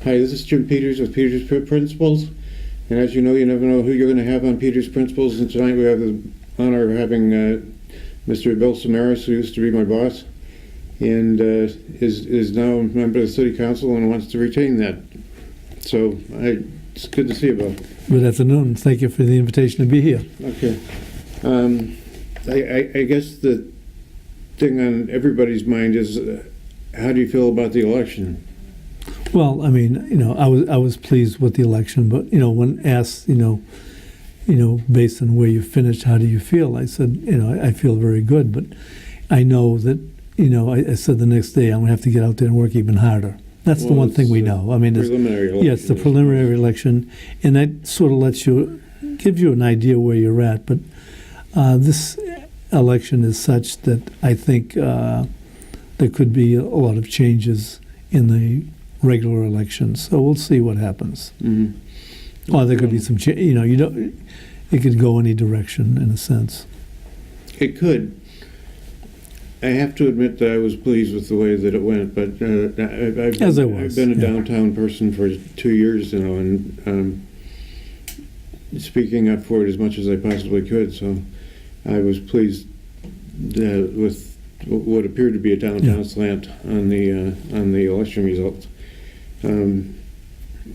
Hi, this is Jim Peters with Peters Principals. And as you know, you never know who you're going to have on Peters Principals. And tonight we have the honor of having Mr. Bill Samaras, who used to be my boss, and is now a member of the City Council and wants to retain that. So it's good to see you, Bill. Good afternoon. Thank you for the invitation to be here. Okay. I guess the thing on everybody's mind is how do you feel about the election? Well, I mean, I was pleased with the election, but when asked, based on where you finished, how do you feel? I said, I feel very good, but I know that, I said the next day I'm gonna have to get out there and work even harder. That's the one thing we know. I mean, preliminary election. Yes, the preliminary election, and that sort of gives you an idea where you're at. But this election is such that I think there could be a lot of changes in the regular elections. So we'll see what happens. Mm-hmm. Or there could be some it could go any direction in a sense. It could. I have to admit that I was pleased with the way that it went, but I've been a downtown person for 2 years, and speaking up for it as much as I possibly could. So I was pleased with what appeared to be a downtown slant on the election results.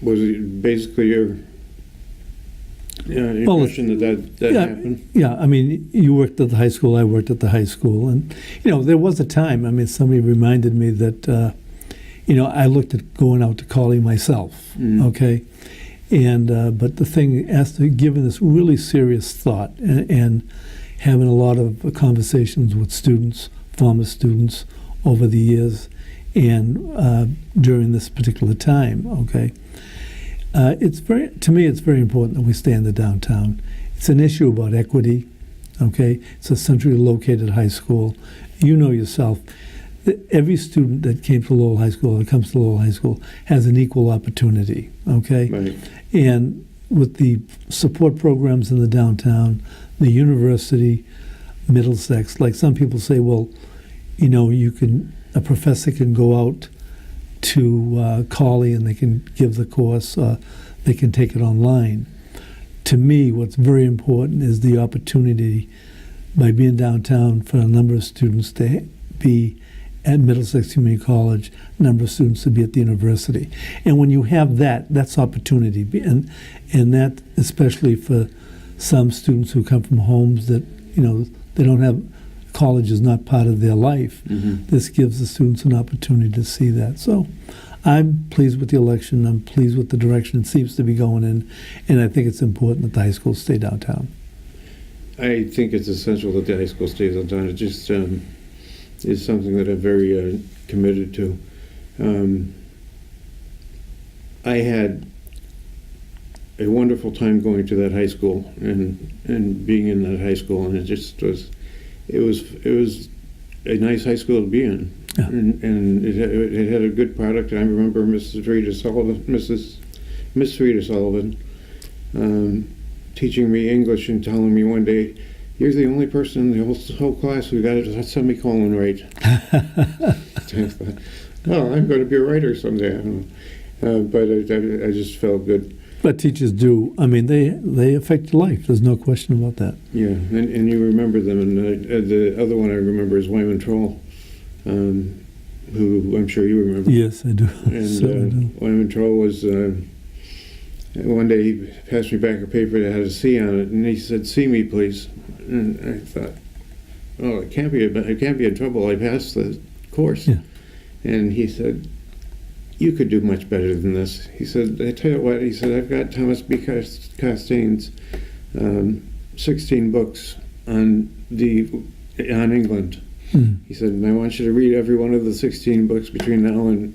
Was it basically your impression that happened? Yeah, I mean, you worked at the high school, I worked at the high school, and there was a time, I mean, somebody reminded me that I looked at going out to college myself, okay? And but the thing, after giving this really serious thought and having a lot of conversations with students, former students over the years, and during this particular time, okay, to me it's very important that we stay in the downtown. It's an issue about equity, okay? It's a centrally located high school. You know yourself, every student that came to Lowell High School or comes to Lowell High School has an equal opportunity, okay? Right. And with the support programs in the downtown, the university, Middlesex, like some people say, well, a professor can go out to Colley and they can give the course, they can take it online. To me, what's very important is the opportunity by being downtown for a number of students to be at Middlesex Community College, a number of students to be at the university. And when you have that, that's opportunity. And that, especially for some students who come from homes that, they don't have, college is not part of their life. Mm-hmm. This gives the students an opportunity to see that. So I'm pleased with the election. I'm pleased with the direction it seems to be going in. And I think it's important that the high school stay downtown. I think it's essential that the high school stays downtown. It just is something that I'm very committed to. I had a wonderful time going to that high school and being in that high school, and it just was. It was a nice high school to be in, yeah. and it had a good product. I remember Miss Rita Sullivan teaching me English and telling me one day, "You're the only person in the whole class who got a semicolon right." Well, I'm going to be a writer someday. I don't know. But I just felt good. But teachers do. I mean, they affect your life. There's no question about that. Yeah, and you remember them. And the other one I remember is Wyman Troll, who I'm sure you remember. Yes, I do. And Wyman Troll was, one day he passed me back a paper that had a C on it, and he said, "See me, please." And I thought, oh, I can't be in trouble. I passed the course. Yeah. And he said, "You could do much better than this." He said, "I tell you what," he said, "I've got Thomas B. Castaigne's 16 books on England." He said, "And I want you to read every one of the 16 books between now and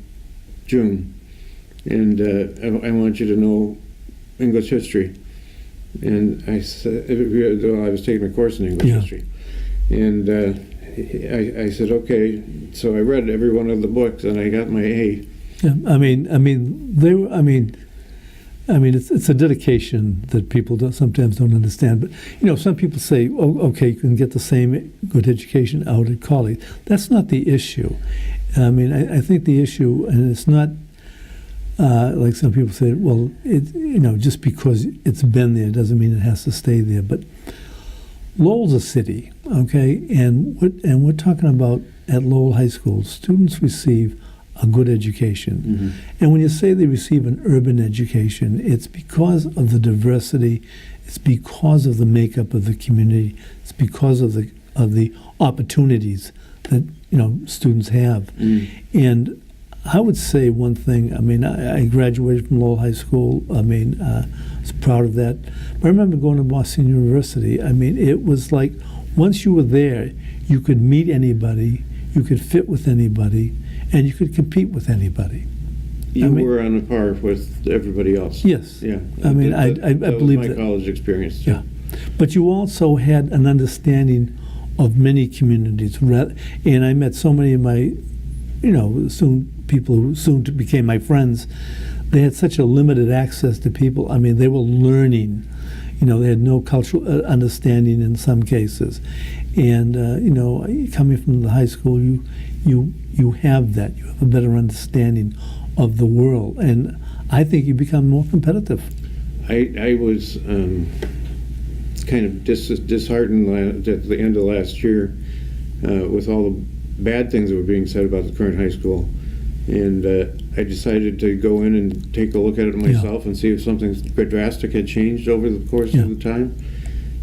June. And I want you to know English history." And I said, I was taking a course in English history. And I said, "Okay." So I read every one of the books and I got my A. Yeah, it's a dedication that people sometimes don't understand. But some people say, "Oh, okay, you can get the same good education out at college." That's not the issue. I think the issue, and it's not like some people say, well, just because it's been there doesn't mean it has to stay there. But Lowell's a city, okay, and we're talking about at Lowell High School, students receive a good education. Mm-hmm. And when you say they receive an urban education, it's because of the diversity, it's because of the makeup of the community, it's because of the opportunities that students have. And I would say one thing. I mean, I graduated from Lowell High School. I mean, I was proud of that. But I remember going to Boston University. I mean, it was like once you were there, you could meet anybody, you could fit with anybody, and you could compete with anybody. You were on a par with everybody else. Yes. Yeah. I mean, I believe was that. my college experience. Yeah. But you also had an understanding of many communities. And I met so many of my, people who soon became my friends. They had such a limited access to people. I mean, they were learning. They had no cultural understanding in some cases. And, coming from the high school, you have that. You have a better understanding of the world. And I think you become more competitive. I was kind of disheartened at the end of last year with all the bad things that were being said about the current high school. And I decided to go in and take a look at it myself and see if something drastic had changed over the course of the time.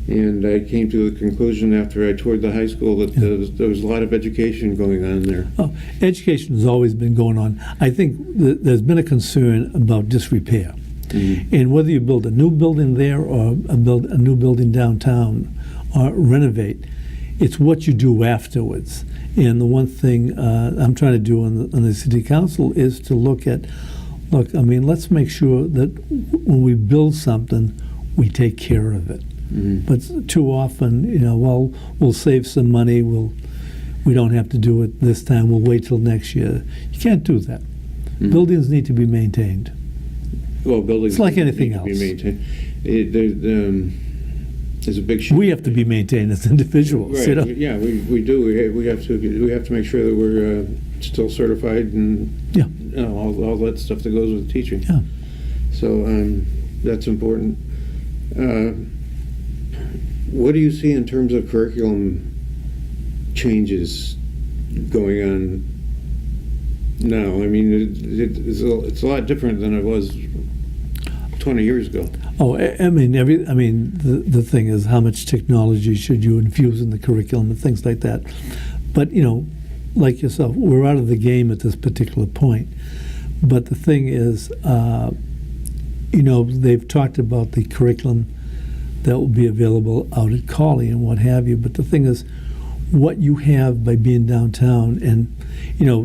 And I came to the conclusion after I toured the high school that there was a lot of education going on there. Oh, education has always been going on. I think there's been a concern about disrepair. Mm-hmm. And whether you build a new building there or build a new building downtown or renovate, it's what you do afterwards. And the one thing I'm trying to do on the city council is to look, let's make sure that when we build something, we take care of it. Mm-hmm. But too often, we'll save some money, we don't have to do it this time, we'll wait till next year. You can't do that. Mm-hmm. Buildings need to be maintained. Well, buildings it's like anything else. Need to be maintained. There's a big shift. We have to be maintained as individuals. Right. Yeah, we do. We have to make sure that we're still certified and all that stuff that goes with teaching. Yeah. So that's important. What do you see in terms of curriculum changes going on now? I mean, it's a lot different than it was 20 years ago. Oh, I mean, the thing is, how much technology should you infuse in the curriculum and things like that. But like yourself, we're out of the game at this particular point. But the thing is, they've talked about the curriculum that will be available out at Cawley and what have you. But the thing is, what you have by being downtown, and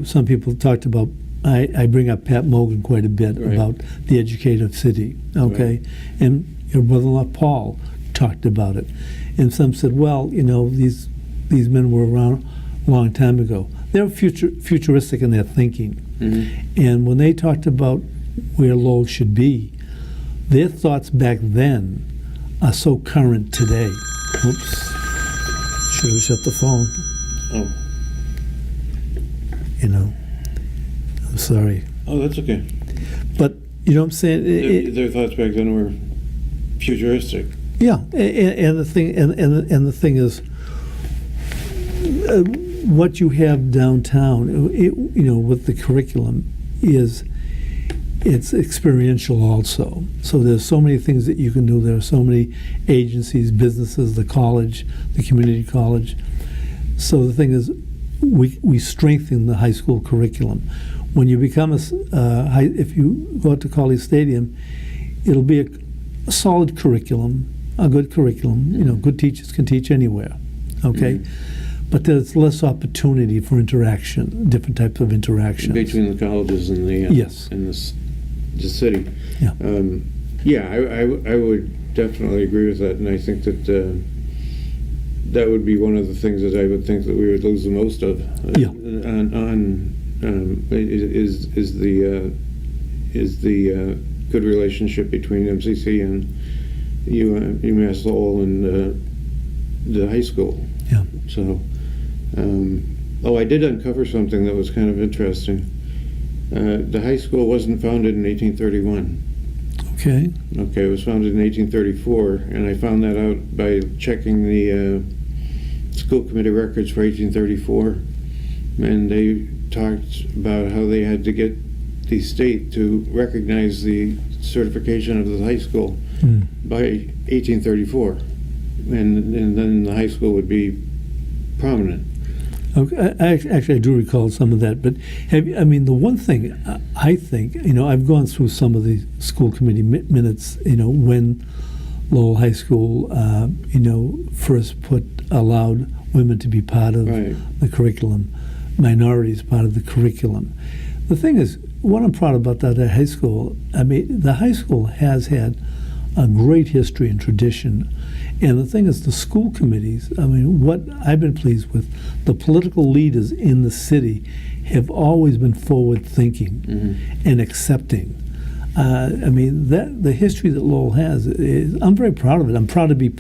some people talked about. I bring up Pat Mogan quite a bit about the educative city, okay? Right. And your brother-in-law Paul talked about it. And some said, well, these men were around a long time ago. They're futuristic in their thinking. Mm-hmm. And when they talked about where Lowell should be, their thoughts back then are so current today. Oops. Should have shut the phone. Oh. I'm sorry. Oh, that's okay. But you know what I'm saying? Their thoughts back then were futuristic. Yeah, and the thing is, what you have downtown, with the curriculum, it's experiential also. So there's so many things that you can do. There are so many agencies, businesses, the college, the community college. So the thing is, we strengthen the high school curriculum. When you become if you go out to Cawley Stadium, it'll be a solid curriculum, a good curriculum. Good teachers can teach anywhere, okay? Mm-hmm. But there's less opportunity for interaction, different types of interactions between the colleges and the yes, and the city. Yeah, I would definitely agree with that, and I think that that would be one of the things that I would think that we would lose the most of. Is the good relationship between MCC and UMass Lowell and the high school. Yeah. So, I did uncover something that was kind of interesting. The high school wasn't founded in 1831. Okay. Okay, it was founded in 1834, and I found that out by checking the school committee records for 1834, and they talked about how they had to get the state to recognize the certification of the high school by 1834, and then the high school would be prominent. Okay, actually, I do recall some of that. But the one thing I think, I've gone through some of the school committee minutes, when Lowell High School, first allowed women to be part of the curriculum, minorities part of the curriculum. The thing is, what I'm proud about that high school, the high school has had a great history and tradition. And the thing is, the school committees, what I've been pleased with, the political leaders in the city have always been forward-thinking and accepting. The history that Lowell has, I'm very proud of it. I'm proud to be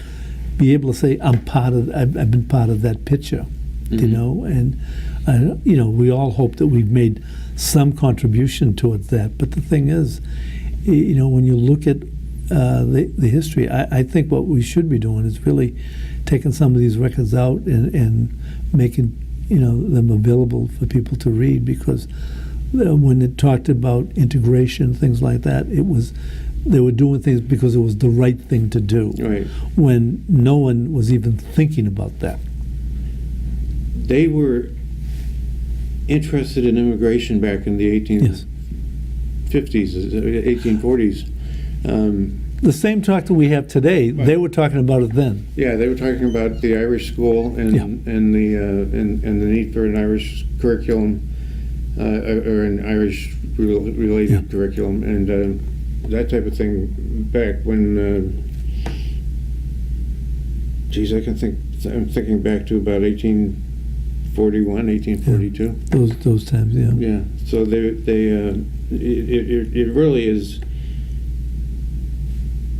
able to say I've been part of that picture, and we all hope that we've made some contribution towards that. But the thing is, when you look at the history, I think what we should be doing is really taking some of these records out and making them available for people to read, because when it talked about integration, things like that, they were doing things because it was the right thing to do, when no one was even thinking about that. They were interested in immigration back in the 1850s, 1840s. The same talk that we have today, they were talking about it then. Yeah, they were talking about the Irish school and the need for an Irish curriculum or an Irish related curriculum and that type of thing back when. I'm thinking back to about 1841, 1842. Those times, yeah. Yeah. So it really is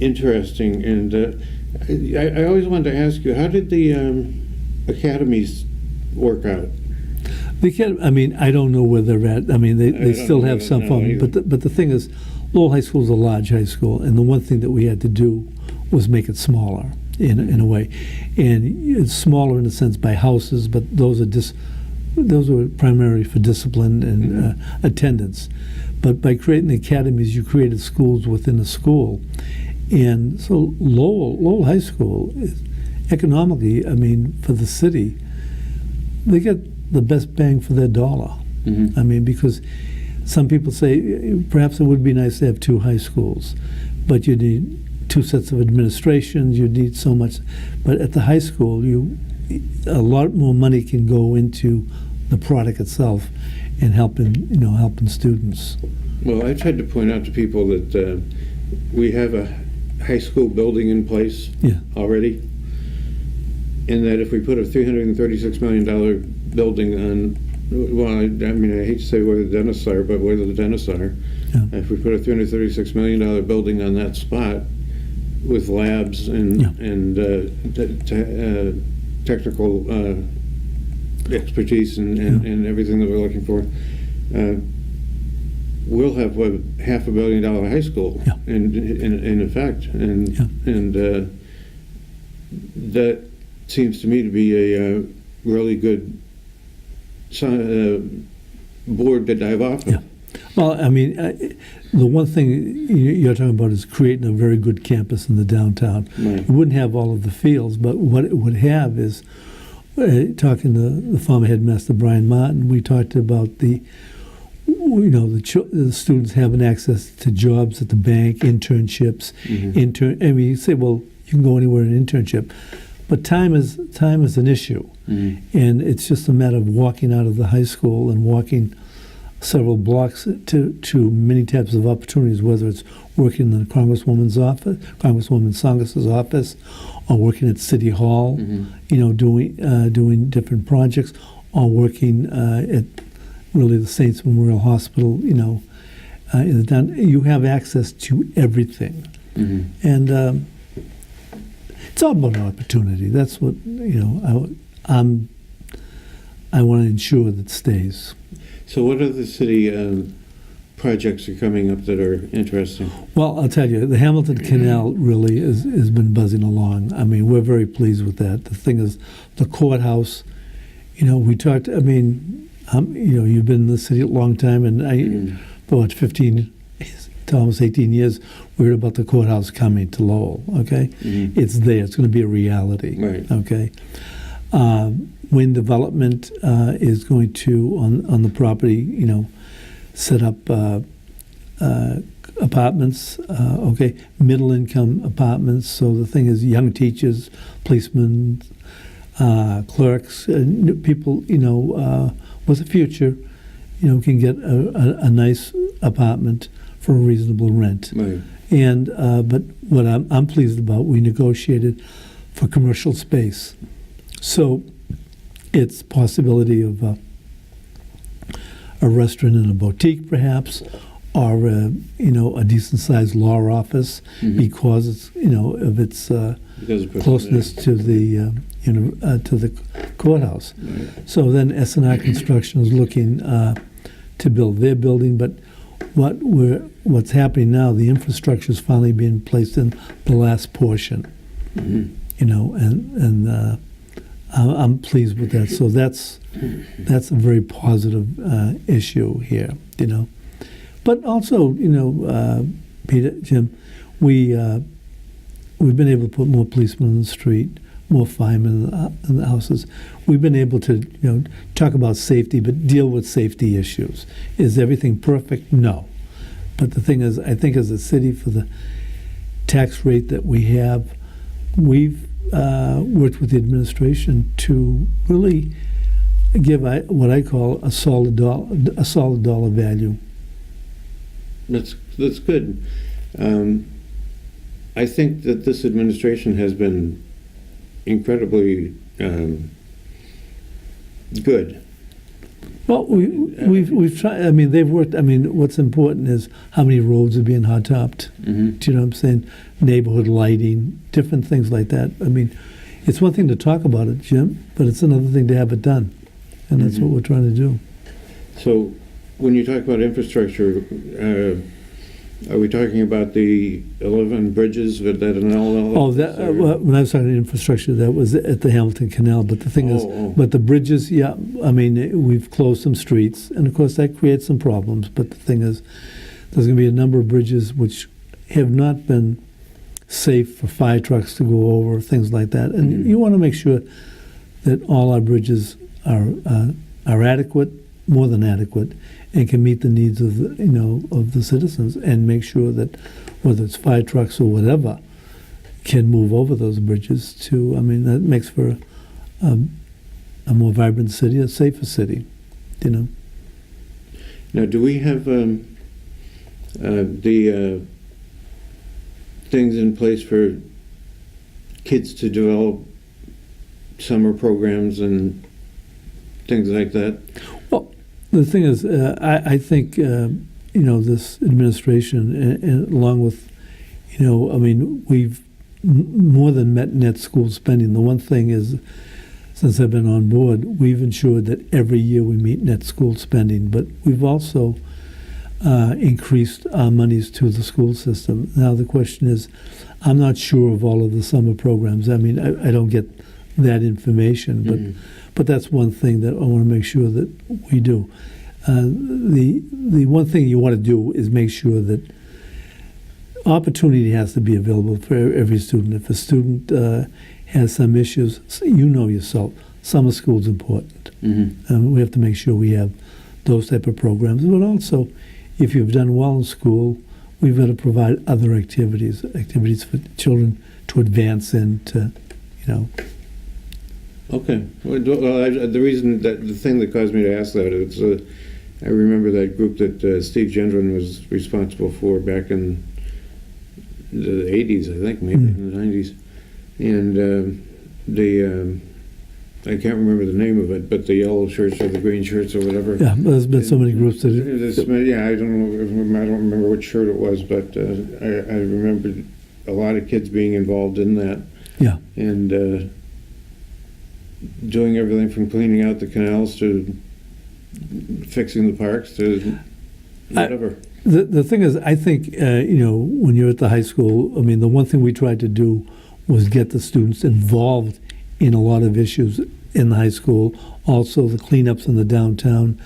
interesting, and I always wanted to ask you, how did the academies work out? I don't know where they're at. They still have some fun, but the thing is, Lowell High School is a large high school, and the one thing that we had to do was make it smaller in a way, and it's smaller in a sense by houses, but those are primarily for discipline and attendance. But by creating the academies, you created schools within a school. And so Lowell High School, economically, for the city, they get the best bang for their dollar. Because some people say perhaps it would be nice to have two high schools, but you need two sets of administrations, you need so much. But at the high school, a lot more money can go into the product itself and helping students. Well, I tried to point out to people that we have a high school building in place already, and that if we put a $336 million building on, well, I hate to say where the dentists are, but where the dentists are, if we put a $336 million building on that spot with labs and technical expertise and everything that we're looking for, we'll have $500 million high school in effect, and that seems to me to be a really good board to dive off of. Well, the one thing you're talking about is creating a very good campus in the downtown. It wouldn't have all of the fields, but what it would have is, talking to the former headmaster Brian Martin, we talked about the students having access to jobs at the bank, internships. You say, well, you can go anywhere in an internship, but time is an issue, and it's just a matter of walking out of the high school and walking several blocks to many types of opportunities, whether it's working in the Congresswoman Sangas's office, or working at City Hall, doing different projects, or working at really the Saints Memorial Hospital, in the town. You have access to everything, and it's all about opportunity. That's what I want to ensure that stays. So what are the city projects are coming up that are interesting? Well, I'll tell you, the Hamilton Canal really has been buzzing along. I mean, we're very pleased with that. The thing is, the courthouse, we talked, I mean, you've been in the city a long time, and for what, 15 to almost 18 years, we heard about the courthouse coming to Lowell, okay? It's there. It's going to be a reality, Right. okay? Wind development is going to, on the property, set up apartments, okay, middle-income apartments. So the thing is, young teachers, policemen, clerks, people, with a future, can get a nice apartment for a reasonable rent. Right. And but what I'm pleased about, we negotiated for commercial space, so it's possibility of a restaurant and a boutique, perhaps, or a decent-sized law office, because it's of its closeness to the courthouse. Right. So then S&R Construction is looking to build their building, but what's happening now, the infrastructure is finally being placed in the last portion. And I'm pleased with that. So that's a very positive issue here, But also, Peter, Jim, we've been able to put more policemen on the street, more firemen in the houses. We've been able to, talk about safety, but deal with safety issues. Is everything perfect? No. But the thing is, I think as a city, for the tax rate that we have, we've worked with the administration to really give what I call a solid dollar value. That's good. I think that this administration has been incredibly good. Well, we've tried. I mean, they've worked. I mean, what's important is how many roads are being hot topped. Do you know what I'm saying? Neighborhood lighting, different things like that. I mean, it's one thing to talk about it, Jim, but it's another thing to have it done, and that's what we're trying to do. So, when you talk about infrastructure, are we talking about the 11 bridges that an LLC? Oh, when I was talking infrastructure, that was at the Hamilton Canal. But the thing is, but the bridges, yeah, I mean, we've closed some streets, and of course that creates some problems. But the thing is, there's going to be a number of bridges which have not been safe for fire trucks to go over, things like that. And you want to make sure that all our bridges are adequate, more than adequate, and can meet the needs of the citizens, and make sure that whether it's fire trucks or whatever can move over those bridges. That makes for a more vibrant city, a safer city. Now, do we have the things in place for kids to develop summer programs and things like that? Well, the thing is, I think, this administration, and along with, we've more than met net school spending. The one thing is, since I've been on board, we've ensured that every year we meet net school spending, but we've also increased our monies to the school system. Now the question is, I'm not sure of all of the summer programs. I mean, I don't get that information, but that's one thing that I want to make sure that we do. The one thing you want to do is make sure that opportunity has to be available for every student. If a student has some issues, yourself, summer school is important. We have to make sure we have those type of programs. But also, if you've done well in school, we've got to provide other activities for children to advance into, Okay. Well, the thing that caused me to ask that is, I remember that group that Steve Gendron was responsible for back in the 80s, I think, maybe in the 90s. And I can't remember the name of it, but the yellow shirts or the green shirts or whatever. Yeah, there's been so many groups that... Yeah, I don't remember which shirt it was, but I remember a lot of kids being involved in that. Yeah. And doing everything from cleaning out the canals to fixing the parks to whatever. The thing is, I think, when you're at the high school, I mean, the one thing we tried to do was get the students involved in a lot of issues in the high school, also the cleanups in the downtown.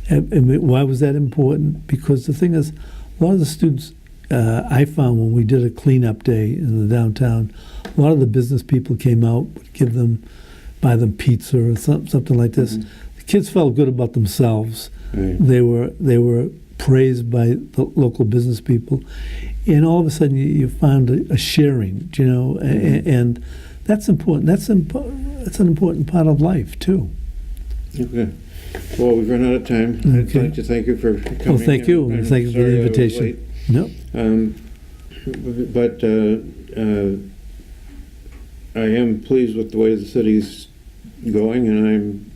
And why was that important? Because the thing is, a lot of the students, I found when we did a cleanup day in the downtown, a lot of the business people came out, would buy them pizza or something like this. Mm-hmm. The kids felt good about themselves. Right. They were praised by the local business people, and all of a sudden you found a sharing, and that's important. That's an important part of life too. Okay. Well, we've run out of time. I'd Okay. like to thank you for coming. Well, thank you. I'm Thank you for the sorry I was invitation. late. No, But I am pleased with the way the city's going, and I'm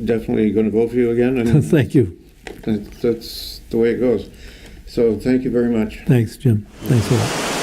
definitely going to vote for you again. And thank you. that's the way it goes. So thank you very much. Thanks, Jim. Thanks a lot.